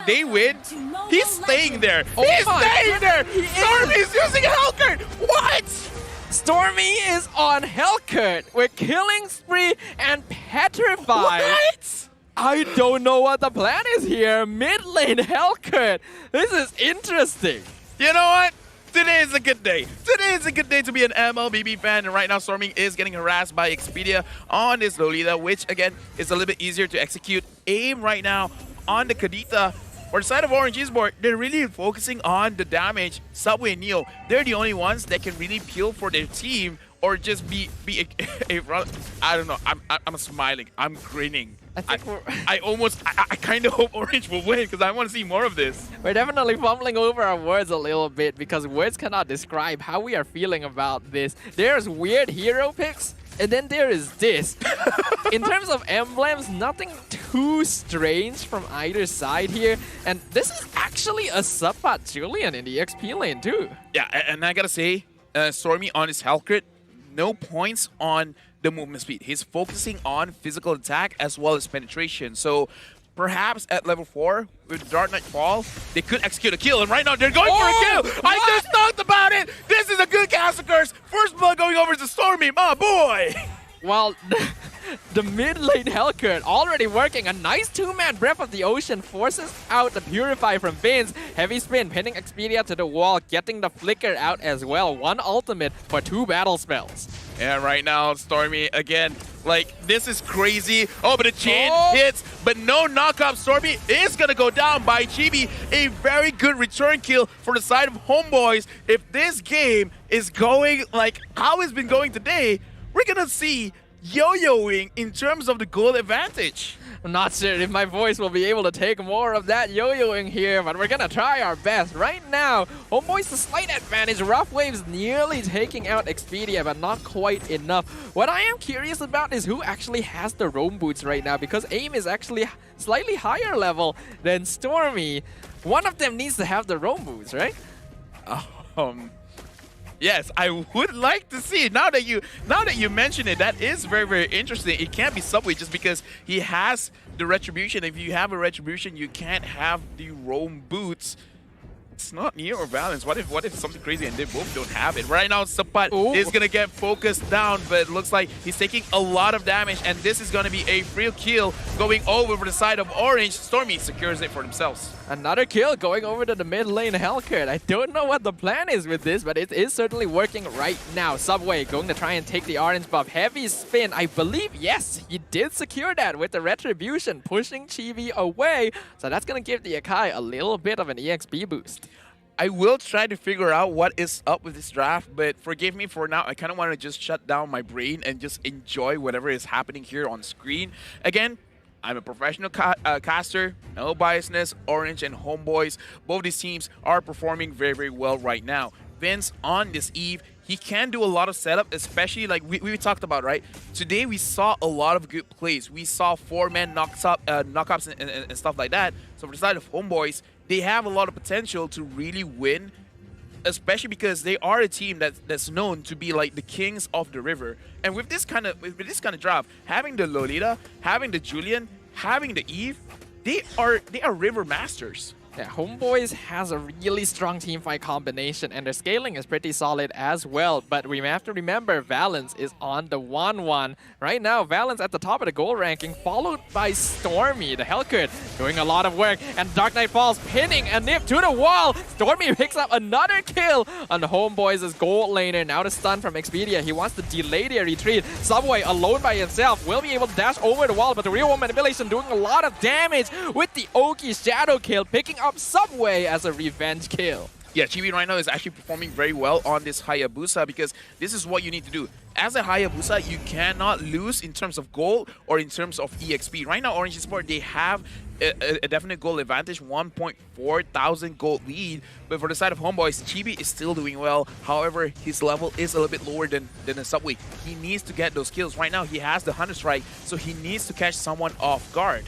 they win, he's staying there. Oh He's my staying there. goodness, he Stormy's using a Hellcurt. What? Stormy is on Hellcurt with Killing Spree and Petrified. What? I don't know what the plan is here. Mid lane Hellcurt. This is interesting. You know what? Today is a good day. Today is a good day to be an MLBB fan. And right now, Stormy is getting harassed by Expedia on this Lolita, which, again, is a little bit easier to execute. Aim right now on the Kadita. For the side of Orange Esports, they're really focusing on the damage. Subway and Neo, they're the only ones that can really peel for their team or just be a I don't know. I'm smiling. I'm grinning. I kind of hope Orange will win because I want to see more of this. We're definitely fumbling over our words a little bit because words cannot describe how we are feeling about this. There's weird hero picks, and then there is this. In terms of emblems, nothing too strange from either side here. And this is actually a sub-pot Julian in the XP lane too. Yeah, and I gotta say, Stormy on his Hellcrit, no points on the movement speed. He's focusing on physical attack as well as penetration. So perhaps at level 4 with Dark Knight Fall, they could execute a kill. And right now they're going for a kill. I just talked about it. This is a good Castle Curse. First blood going over to Stormy, my boy. Well, the mid lane Hellcurt already working. A nice two-man Breath of the Ocean forces out the Purify from Vince. Heavy spin, pinning Expedia to the wall, getting the Flicker out as well. One ultimate for 2 battle spells. Yeah, right now, Stormy, again, like, this is crazy. Oh, but the chain hits, but no knockup. Stormy is going to go down by Chibi. A very good return kill for the side of HomeBois. If this game is going like how it's been going today, we're going to see yo-yoing in terms of the goal advantage. I'm not sure if my voice will be able to take more of that yo-yoing here, but we're gonna try our best. Right now, HomeBois a slight advantage. Rough Waves nearly taking out Expedia, but not quite enough. What I am curious about is who actually has the roam boots right now, because AIM is actually slightly higher level than Stormy. One of them needs to have the roam boots, right? Yes, I would like to see it. Now that you mention it, that is very, very interesting. It can't be Subway just because he has the Retribution. If you have a Retribution, you can't have the roam boots. It's not Neo or Balance. What if something crazy and they both don't have it? Right now, Sapat is going to get focused down, but it looks like he's taking a lot of damage, and this is going to be a free kill going over for the side of Orange. Stormy secures it for themselves. Another kill going over to the mid lane Hellcurt. I don't know what the plan is with this, but it is certainly working right now. Subway going to try and take the orange buff. Heavy spin, I believe, yes, he did secure that with the Retribution, pushing Chibi away. So that's going to give the Akai a little bit of an EXP boost. I will try to figure out what is up with this draft, but forgive me for now. I kind of want to just shut down my brain and just enjoy whatever is happening here on screen. Again, I'm a professional caster, no biasness. Orange and HomeBois, both these teams are performing very, very well right now. Vince on this eve, he can do a lot of setup, especially like we talked about, right? Today we saw a lot of good plays. We saw 4-man knockups and stuff like that. So for the side of HomeBois, they have a lot of potential to really win, especially because they are a team that's known to be like the kings of the river. And with this kind of draft, having the Lolita, having the Julian, having the Eve, they are river masters. Yeah, HomeBois has a really strong teamfight combination, and their scaling is pretty solid as well. But we have to remember, Valence is on the 1-1. Right now, Valence at the top of the goal ranking, followed by Stormy, the Hellcurt, doing a lot of work. And Dark Knight Falls pinning a nip to the wall. Stormy picks up another kill on the HomeBois' gold laner. Now the stun from Expedia. He wants to delay their retreat. Subway alone by himself will be able to dash over the wall, but the real manipulation doing a lot of damage with the Oki shadow kill, picking up Subway as a revenge kill. Yeah, Chibi right now is actually performing very well on this Hayabusa because this is what you need to do. As a Hayabusa, you cannot lose in terms of gold or in terms of EXP. Right now, Orange Esports, they have a definite gold advantage, 1.4 thousand gold lead. But for the side of HomeBois, Chibi is still doing well. However, his level is a little bit lower than the Subway. He needs to get those kills. Right now, he has the Hunter Strike, so he needs to catch someone off guard.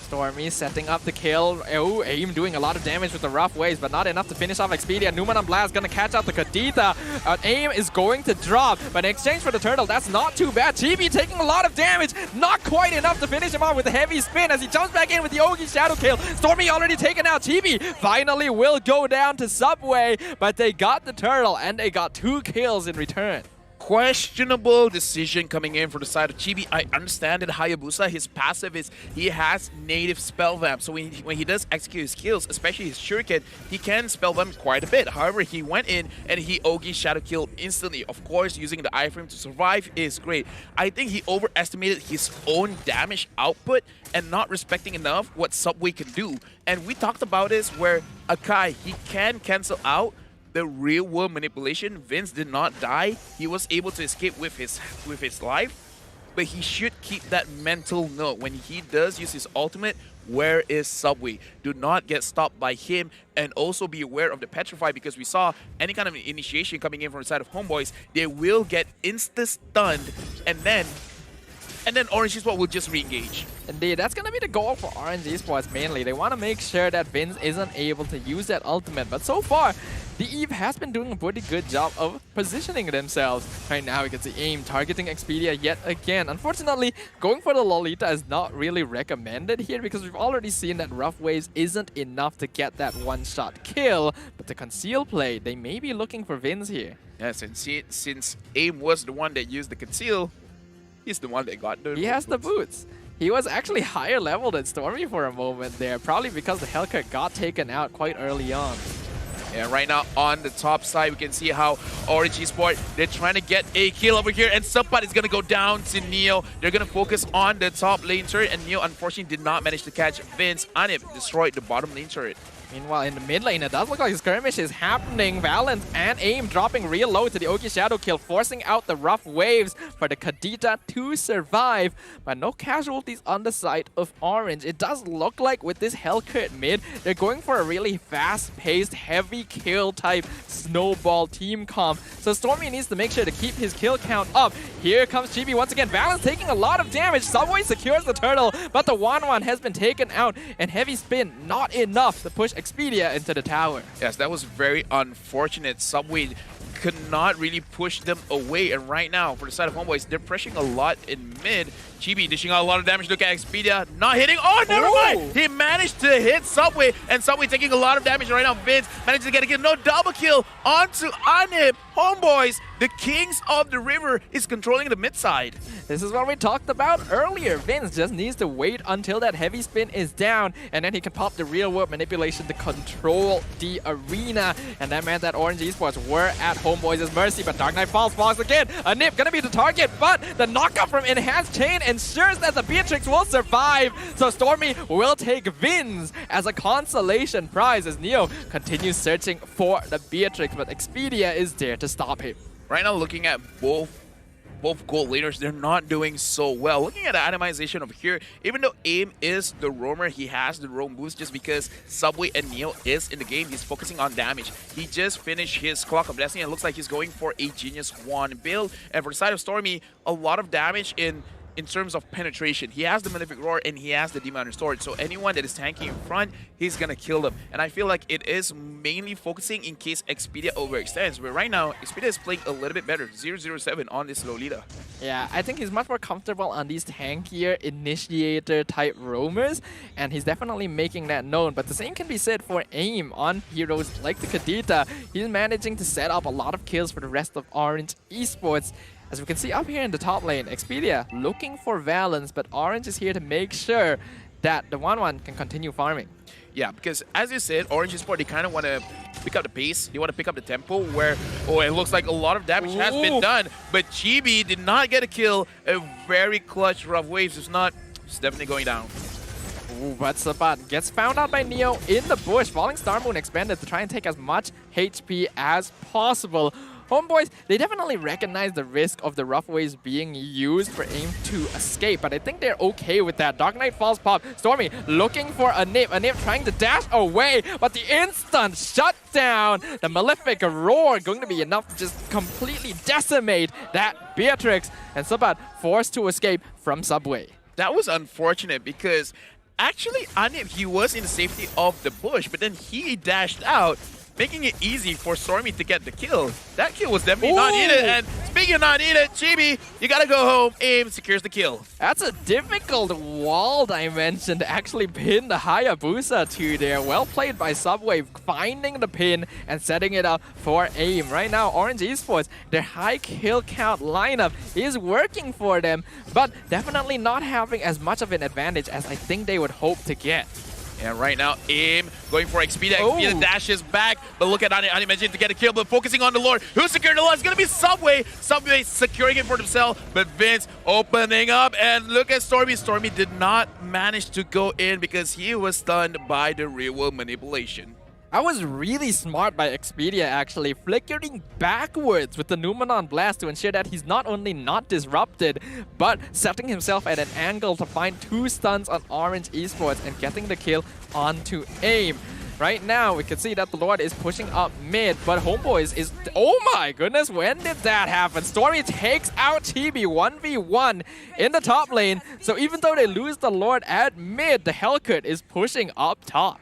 Stormy setting up the kill. Oh, AIM doing a lot of damage with the rough waves, but not enough to finish off Expedia. Numan on Blast gonna catch out the Kadita. AIM is going to drop, but in exchange for the turtle, that's not too bad. Chibi taking a lot of damage, not quite enough to finish him off with a heavy spin as he jumps back in with the Ogi Shadow kill. Stormy already taken out. Chibi finally will go down to Subway, but they got the turtle and they got 2 kills in return. Questionable decision coming in for the side of Chibi. I understand that Hayabusa, his passive is he has native spell vamp. So when he does execute his skills, especially his shuriken, he can spell vamp quite a bit. However, he went in and he Ogi Shadow killed instantly. Of course, using the iframe to survive is great. I think he overestimated his own damage output and not respecting enough what Subway can do. And we talked about this where Akai, he can cancel out the real world manipulation. Vince did not die. He was able to escape with his life, but he should keep that mental note when he does use his ultimate. Where is Subway? Do not get stopped by him, and also be aware of the Petrify, because we saw any kind of initiation coming in from the side of Homeboys, they will get insta-stunned, and then Orange Esports will just re-engage. Indeed, that's going to be the goal for Orange Esports mainly. They want to make sure that Vince isn't able to use that ultimate. But so far, the Eve has been doing a pretty good job of positioning themselves. Right now, we can see AIM targeting Expedia yet again. Unfortunately, going for the Lolita is not really recommended here because we've already seen that Rough Waves isn't enough to get that one-shot kill. But the conceal play, they may be looking for Vince here. Yes, and since AIM was the one that used the conceal, he's the one that got the He has the boots. He was actually higher level than Stormy for a moment there, probably because the Hellcat got taken out quite early on. And right now on the top side, we can see how Orange Esports, they're trying to get a kill over here, and Subpad is going to go down to Neo. They're going to focus on the top lane turret, and Neo unfortunately did not manage to catch Vince. Anip destroyed the bottom lane turret. Meanwhile, in the mid lane, it does look like a skirmish is happening. Valence and AIM dropping real low to the Ogi Shadow kill, forcing out the rough waves for the Kadita to survive. But no casualties on the side of Orange. It does look like with this Hellcat mid, they're going for a really fast-paced, heavy kill type snowball team comp. So Stormy needs to make sure to keep his kill count up. Here comes Chibi once again. Valence taking a lot of damage. Subway secures the turtle, but the 1-1 has been taken out. And heavy spin, not enough to push Expedia into the tower. Yes, that was very unfortunate. Subway could not really push them away, and right now for the side of Homeboys, they're pressuring a lot in mid. Chibi dishing out a lot of damage. Look at Expedia not hitting. Oh, never mind. He managed to hit Subway, and Subway taking a lot of damage right now. Vince managed to get a kill. No double kill onto Anip. Homeboys, the kings of the river, is controlling the mid side. This is what we talked about earlier. Vince just needs to wait until that heavy spin is down, and then he can pop the real world manipulation to control the arena. And that meant that Orange Esports were at Homeboys' mercy, but Dark Knight Falls again. Anip gonna be the target, but the knockup from Enhanced Chain ensures that the Beatrix will survive. So Stormy will take Vince as a consolation prize as Neo continues searching for the Beatrix, but Expedia is there to stop him. Right now, looking at both gold laners, they're not doing so well. Looking at the itemization over here, even though AIM is the roamer, he has the roam boost just because Subway and Neo is in the game. He's focusing on damage. He just finished his Clock of Destiny and it looks like he's going for a Genius 1 build. And for the side of Stormy, a lot of damage in terms of penetration. He has the Malefic Roar and he has the Demon Restored. So anyone that is tanking in front, he's going to kill them. And I feel like it is mainly focusing in case Expedia overextends. But right now, Expedia is playing a little bit better. 007 on this Lolita. Yeah, I think he's much more comfortable on these tankier initiator type roamers. And he's definitely making that known. But the same can be said for AIM on heroes like the Kadita. He's managing to set up a lot of kills for the rest of Orange Esports. As we can see up here in the top lane, Expedia looking for Valence, but Orange is here to make sure that the 1-1 can continue farming. Yeah, because as you said, Orange Esports, they kind of want to pick up the pace. They want to pick up the tempo where, oh, it looks like a lot of damage has been done. But Chibi did not get a kill. A very clutch Rough Waves. It's definitely going down. Ooh, but Sabat gets found out by Neo in the bush. Falling Star Moon expanded to try and take as much HP as possible. Homeboys, they definitely recognize the risk of the rough waves being used for AIM to escape, but I think they're okay with that. Dark Knight Falls pop. Stormy looking for a nip. A nip trying to dash away, but the instant shutdown. The Malefic Roar going to be enough to just completely decimate that Beatrix. And Sabat forced to escape from Subway. That was unfortunate because Actually, Anip, he was in the safety of the bush, but then he dashed out, making it easy for Stormy to get the kill. That kill was definitely not needed, and speaking of not needed, Chibi, you gotta go home. Aim secures the kill. That's a difficult wall dimension to actually pin the Hayabusa to there. Well played by Subway, finding the pin and setting it up for aim. Right now, Orange Esports, their high kill count lineup is working for them, but definitely not having as much of an advantage as I think they would hope to get. And right now, Aim going for Expedia. Expedia dashes back, but look at Ani. Ani managing to get a kill, but focusing on the Lord. Who secured the Lord? It's going to be Subway. Subway securing it for themselves, but Vince opening up. And look at Stormy. Stormy did not manage to go in because he was stunned by the real-world manipulation. That was really smart by Expedia, actually, flickering backwards with the Numenon Blast to ensure that he's not only not disrupted, but setting himself at an angle to find 2 stuns on Orange Esports and getting the kill onto aim. Right now, we can see that the Lord is pushing up mid, but HomeBois is... Oh my goodness, when did that happen? Stormy takes out Chibi 1v1 in the top lane, so even though they lose the Lord at mid, the Hellcat is pushing up top.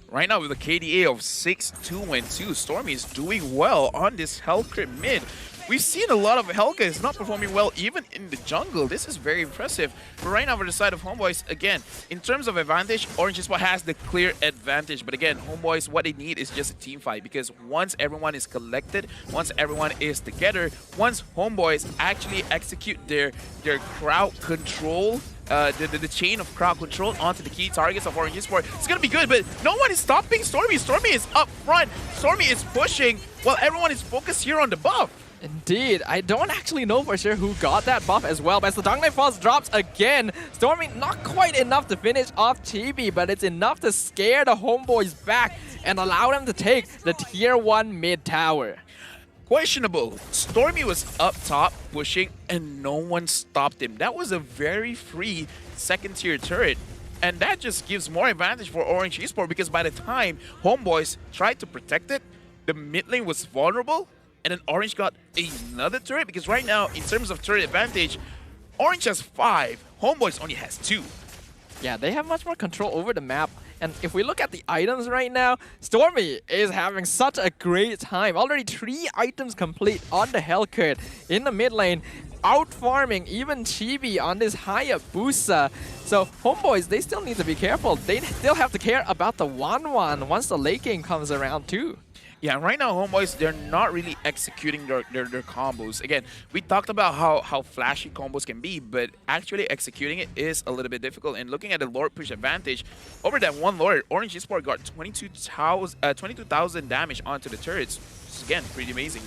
Right now with a KDA of 6-2-2, Stormy is doing well on this Hellcrit mid. We've seen a lot of Hellcat not performing well even in the jungle. This is very impressive. But right now for the side of HomeBois, again, in terms of advantage, Orange is what has the clear advantage. But again, HomeBois, what they need is just a team fight, because once everyone is collected, once everyone is together, once HomeBois actually execute their crowd control, the chain of crowd control onto the key targets of Orange Esports, it's gonna be good, but no one is stopping Stormy. Stormy is up front. Stormy is pushing while everyone is focused here on the buff. Indeed, I don't actually know for sure who got that buff as well, but as the Dark Knight Falls drops again, Stormy not quite enough to finish off Chibi, but it's enough to scare the HomeBois back and allow them to take the tier 1 mid tower. Questionable. Stormy was up top pushing and no one stopped him. That was a very free second tier turret. And that just gives more advantage for Orange Esports, because by the time HomeBois tried to protect it, the mid lane was vulnerable, and then Orange got another turret, because right now, in terms of turret advantage, Orange has 5, HomeBois only has 2. Yeah, they have much more control over the map. And if we look at the items right now, Stormy is having such a great time. Already 3 items complete on the Hellcat in the mid lane, out farming even Chibi on this Hayabusa. So HomeBois, they still need to be careful. They still have to care about the 1-1 once the late game comes around too. Yeah, right now, HomeBois, they're not really executing their combos. Again, we talked about how flashy combos can be, but actually executing it is a little bit difficult. And looking at the Lord push advantage, over that one Lord, Orange Esports got 22,000 damage onto the turrets. Which is, again, pretty amazing.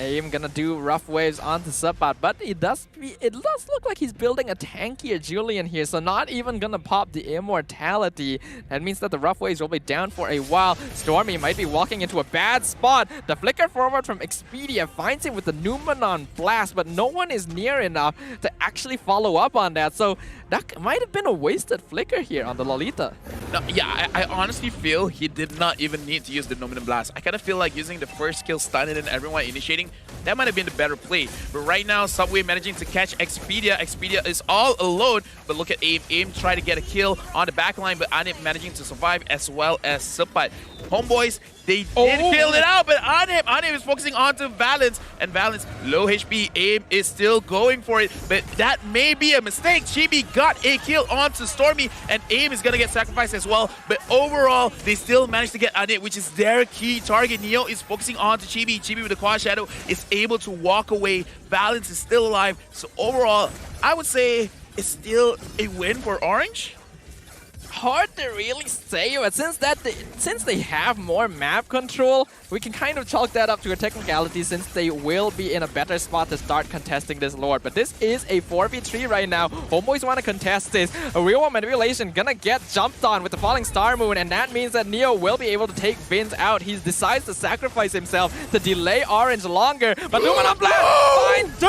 Aim gonna do rough waves onto Subbot, but it does look like he's building a tankier Julian here, so not even gonna pop the immortality. That means that the rough waves will be down for a while. Stormy might be walking into a bad spot. The flicker forward from Expedia finds him with the Numenon Blast, but no one is near enough to actually follow up on that, so that might have been a wasted flicker here on the Lolita. No, yeah, I honestly feel he did not even need to use the Numenon Blast. I kind of feel like using the first skill stun and then everyone initiating, that might have been the better play. But right now, Subway managing to catch Expedia. Expedia is all alone, but look at Aim. Aim tried to get a kill on the back line, but Anip managing to survive, as well as Supat. HomeBois, they did kill it out, but Anip is focusing onto Valence, and Valence, low HP. Aim is still going for it, but that may be a mistake. Chibi got a kill onto Stormy, and Aim is going to get sacrificed as well, but overall, they still managed to get Anip, which is their key target. Neo is focusing onto Chibi. Chibi with the Quad Shadow is able to walk away. Valence is still alive, so overall, I would say it's still a win for Orange. Hard to really say, but since they have more map control, we can kind of chalk that up to a technicality, since they will be in a better spot to start contesting this Lord. But this is a 4v3 right now. HomeBois want to contest this. A real-world manipulation gonna get jumped on with the Falling Star Moon, and that means that Neo will be able to take Vince out. He decides to sacrifice himself to delay Orange longer, but Numenon Blast finds 2!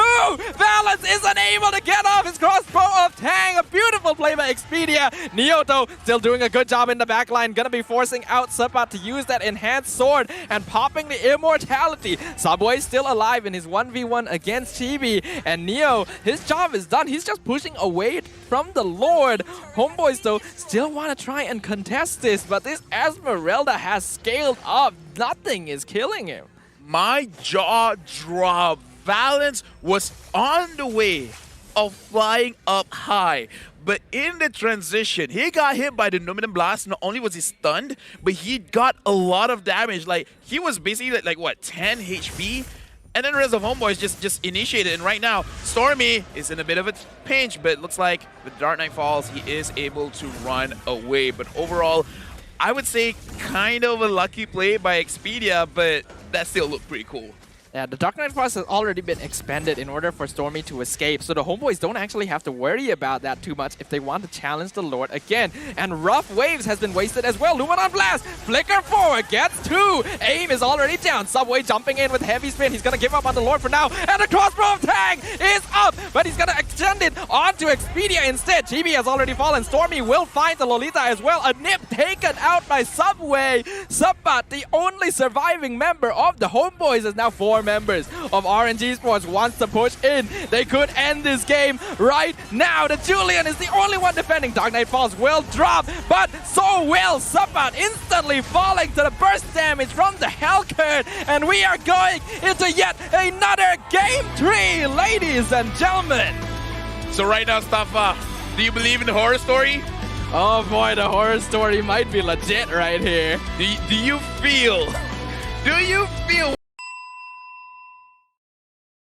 Valence is unable to get off his crossbow of Tang. A beautiful play by Expedia. Neo, though, still doing a good job in the backline. Gonna be forcing out Subbat to use that enhanced sword and popping the immortality. Subway still alive in his 1v1 against Chibi. And Neo, his job is done. He's just pushing away from the Lord. HomeBois, though, still want to try and contest this, but this Esmeralda has scaled up. Nothing is killing him. My jaw dropped. Valence was on the way of flying up high, but in the transition, he got hit by the Numinum Blast. Not only was he stunned, but he got a lot of damage. Like, he was basically like what, 10 HP? And then the rest of HomeBois just initiated, and right now, Stormy is in a bit of a pinch, but it looks like with Dark Knight Falls, he is able to run away. But overall, I would say kind of a lucky play by Expedia, but that still looked pretty cool. Yeah, the Dark Knight Force has already been expanded in order for Stormy to escape, so the HomeBois don't actually have to worry about that too much if they want to challenge the Lord again. And Rough Waves has been wasted as well. Luminon Blast, flicker forward, gets 2. Aim is already down. Subway jumping in with heavy spin. He's gonna give up on the Lord for now, and the crossbow of Tang is up, but he's gonna extend it onto Expedia instead. Chibi has already fallen. Stormy will find the Lolita as well. A nip taken out by Subway. Subbat, the only surviving member of the HomeBois, is now 4 members of RNG Esports. Wants to push in. They could end this game right now. The Julian is the only one defending. Dark Knight Falls will drop, but so will Subbat, instantly falling to the burst damage from the Hellcurd. And we are going into yet another game 3, ladies and gentlemen. So right now, Stafa, do you believe in the horror story? Oh boy, the horror story might be legit right here. Do you feel